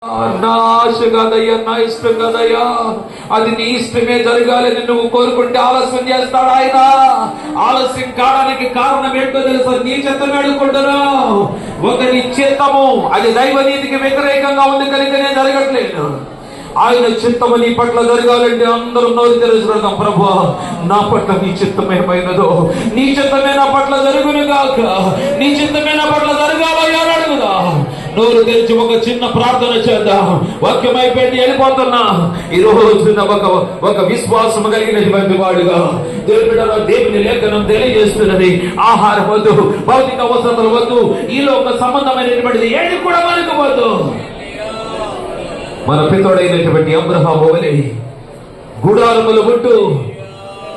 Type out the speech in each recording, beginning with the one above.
నా ఆశ కాదయ్యా, నా ఇష్టం కాదయ్యా, అది నీ ఇష్టమే జరగాలని నువ్వు కోరుకుంటే ఆలస్యం చేస్తాడు ఆయన. ఆలస్యం కావడానికి కారణం ఏంటో తెలుసా? నీ చిత్తం వేడుకుంటున్నా. ఒకరి చిత్తము అది దైవనీతికి వ్యతిరేకంగా ఉంది కనుకనే జరగట్లేదు. ఆయన చిత్తము నీ పట్ల జరగాలంటే అందరూ నోరు తెలుసుకుందాం, ప్రభువా నా పట్ల నీ చిత్తమేమైనదో, నీ చిత్తమే నా పట్ల జరుగునుగాక, నీ చిత్తమే నా పట్ల జరగాలయ్యా అడుగుదా. నోరు తెరిచి ఒక చిన్న ప్రార్థన చేద్దాం. వాక్యం అయిపోయింది, వెళ్ళిపోతున్నా. ఈ రోజు ఒక విశ్వాసం కలిగినటువంటి వాడుగా దేవుని లేఖనం తెలియజేస్తున్నది. ఆహారం వద్దు, భౌతిక అవసరాలు వద్దు, ఈ లోక సంబంధమైనటువంటిది ఏది కూడా మనకు వద్దు. మన పితోడైనటువంటి అబ్రహాము వలె గుడారములు ఉంటూ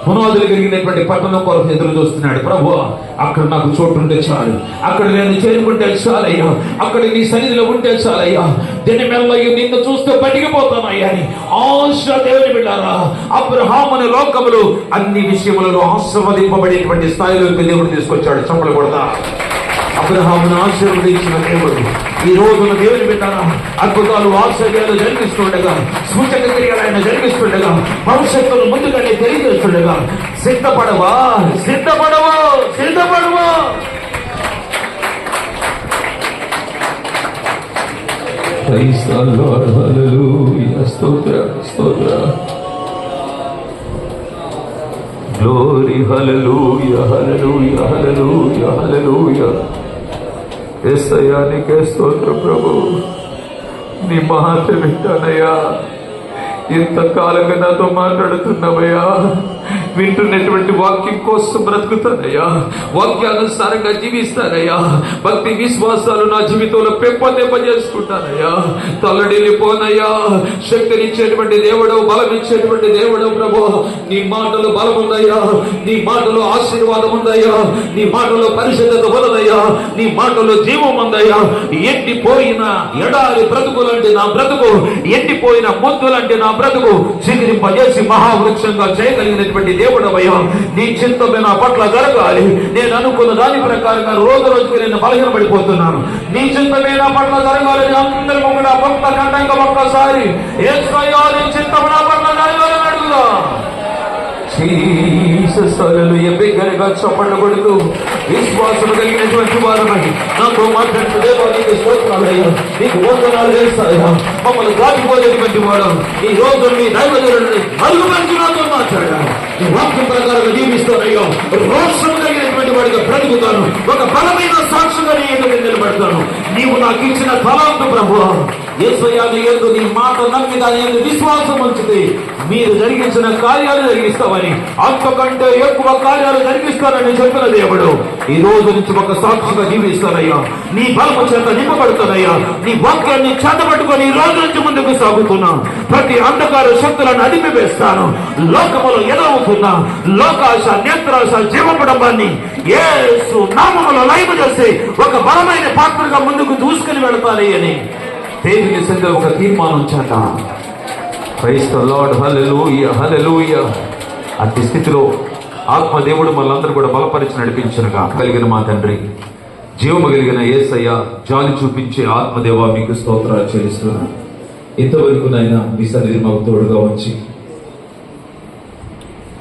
పునాదులు కలిగినటువంటి పట్టణం కొరకు ఎదురు చూస్తున్నాడు. ప్రభువా అక్కడ నాకు చోటు ఉంటే చాలు, అక్కడ నేను చేరుకుంటే చాలయ్యా, అక్కడ నీ సన్నిధిలో ఉంటే చాలయ్యా, దినమెల్లయ్యూ నిన్ను చూస్తూ బతికిపోతానయ్యా అని ఆశ దేవుని బిడ్డారా. అబ్రహామును లోకములు అన్ని విషయములలో ఆశీర్వదింపబడేటువంటి స్థాయిలోకి దేవుడు తీసుకొచ్చాడు. చప్పలు కొడతా. అబ్రహామును ఆశీర్వదించిన దేవుడు ఈ రోజున దేవుని బిడ్డారా అద్భుతాలు ఆశ్చర్యాలు జరిగిస్తుండగా, సూచక క్రియలు ఆయన జరిగిస్తుండగా, భవిష్యత్తును ముందుగానే తెలియజేస్తుండగా సిద్ధపడవా సిద్ధపడవా సిద్ధపడవా. ప్రైజ్ ది లార్డ్, హల్లెలూయా, స్తోత్రం స్తోత్రం, గ్లోరీ, హల్లెలూయా హల్లెలూయా హల్లెలూయా హల్లెలూయా. యేసయ్యా నీకే స్తోత్రం ప్రభు. నీ మాట వింటానయ్యా, ఇంతకాలంగా నాతో మాట్లాడుతున్నావయ్యా, వింటున్నటువంటి వాక్యం కోసం బ్రతుకుతానయ్యా, వాక్యానుసారంగా జీవిస్తానయ్యా, భక్తి విశ్వాసాలు నా జీవితంలో పెంపొందింపజేసుకుంటానయ్యా. తల్లడిల్లిపోనయ్యా. శక్తినిచ్చేటువంటి దేవుడు, బలం ఇచ్చేటువంటి దేవుడు ప్రభు. నీ మాటలు బలం ఉందయ్యా, నీ మాటలో ఆశీర్వాదం ఉందయ్యా, నీ మాటలో పరిశుద్ధత ఉన్నదయ్యా, నీ మాటలో జీవం ఉందయ్యా. ఎండిపోయిన ఎడారి బ్రతుకులంటే నా బ్రతుకు, ఎండిపోయిన మొద్దులంటే నా బ్రతుకు చిగురింపజేసి మహావృక్షంగా చేయగలిగినటువంటి దేవుడవయ్యా. నీ చిత్తమే నా పట్ల జరగాలి. నేను అనుకున్న దాని ప్రకారంగా రోజు రోజుకి నేను బలహీనపడిపోతున్నాను. నీ చిత్తమే నా పట్ల జరగాలని అందరూ కూడా భక్త కంటంగా ఒక్కసారి యేసయ్యా నీ చిత్తము నా పట్ల జరగాలని అడుగుదా. బిగ్గరగా చప్పట్లు కొడుతూ విశ్వాసం కలిగినటువంటి వారమని నాతో మాట్లాడుతూ స్తోత్రాలయ్యా, నీకు వందనాలు వేస్తాయా. మమ్మల్ని దాటిపోయేటువంటి వాడు ఈ రోజు మీ దైవజనుడిని నలుగు మంది నాతో మాట్లాడా. ఈ వాక్యం ప్రకారంగా జీవిస్తానయ్యా. రోషం కలిగినటువంటి వాడిగా బ్రతుకుతాను. ఒక బలమైన సాక్షిగా నీ ఎదురు నిలబడతాను. నీవు నాకు ఇచ్చిన తలాంతు ప్రభువా. యేసయ్యా నీ యందు నీ మాట నమ్మి దాని యందు విశ్వాసం ఉంచితే మీరు జరిగించిన కార్యాలు జరిగిస్తామని, అంతకంటే ఎక్కువ కార్యాలు జరిగిస్తానని చెప్పిన దేవుడు ఈ రోజు నుంచి ఒక సాక్షిగా జీవిస్తానయ్యా. నీ బలము చేత నింపబడుతానయ్యా. నీ వాక్యాన్ని చేతబట్టుకొని ఈ రోజు నుంచి ముందుకు సాగుతున్నా. ప్రతి అంధకార శక్తులను అడిపివేస్తాను. లోకములో ఎదురవుతున్నా లోకాశ, నేత్రాశ, జీవకుటుంబాన్ని యేసు నామములో లైవ్ చేసి ఒక బలమైన పాత్రగా ముందుకు దూసుకుని వెళతాలి అని దేవుని సంగ ఒక తీర్మానం చేత. ప్రైజ్ ది లార్డ్, హల్లెలూయా హల్లెలూయా. అట్టి స్థితిలో ఆత్మదేవుడు మనందరూ కూడా బలపరిచి నడిపించనుగా. కలిగిన మా తండ్రి, జీవము కలిగిన యేసయ్య, జాలి చూపించే ఆత్మదేవ మీకు స్తోత్రాలు చెల్లిస్తున్నాను. ఇంతవరకు నైనా మీ సన్నిధి మాకు తోడుగా వచ్చి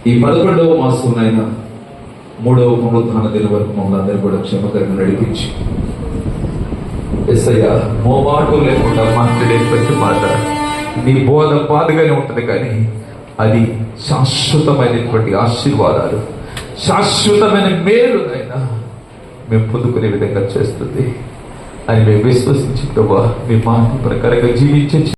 ఈ 11వ మాసం నైనా 3వ పునరుత్థాన దినం వరకు మమ్మల్ని అందరూ కూడా క్షేమకరంగా నడిపించి యేసయ్య మోమాటం లేకుండా మాట్లాడేటువంటి మాట నీ బోధ బాధగానే ఉంటుంది, కానీ అది శాశ్వతమైనటువంటి ఆశీర్వాదాలు, శాశ్వతమైన మేలునైనా మేము పొందుకునే విధంగా చేస్తుంది అని మేము విశ్వసించి ప్రభా మీ మాట ప్రకారంగా జీవించే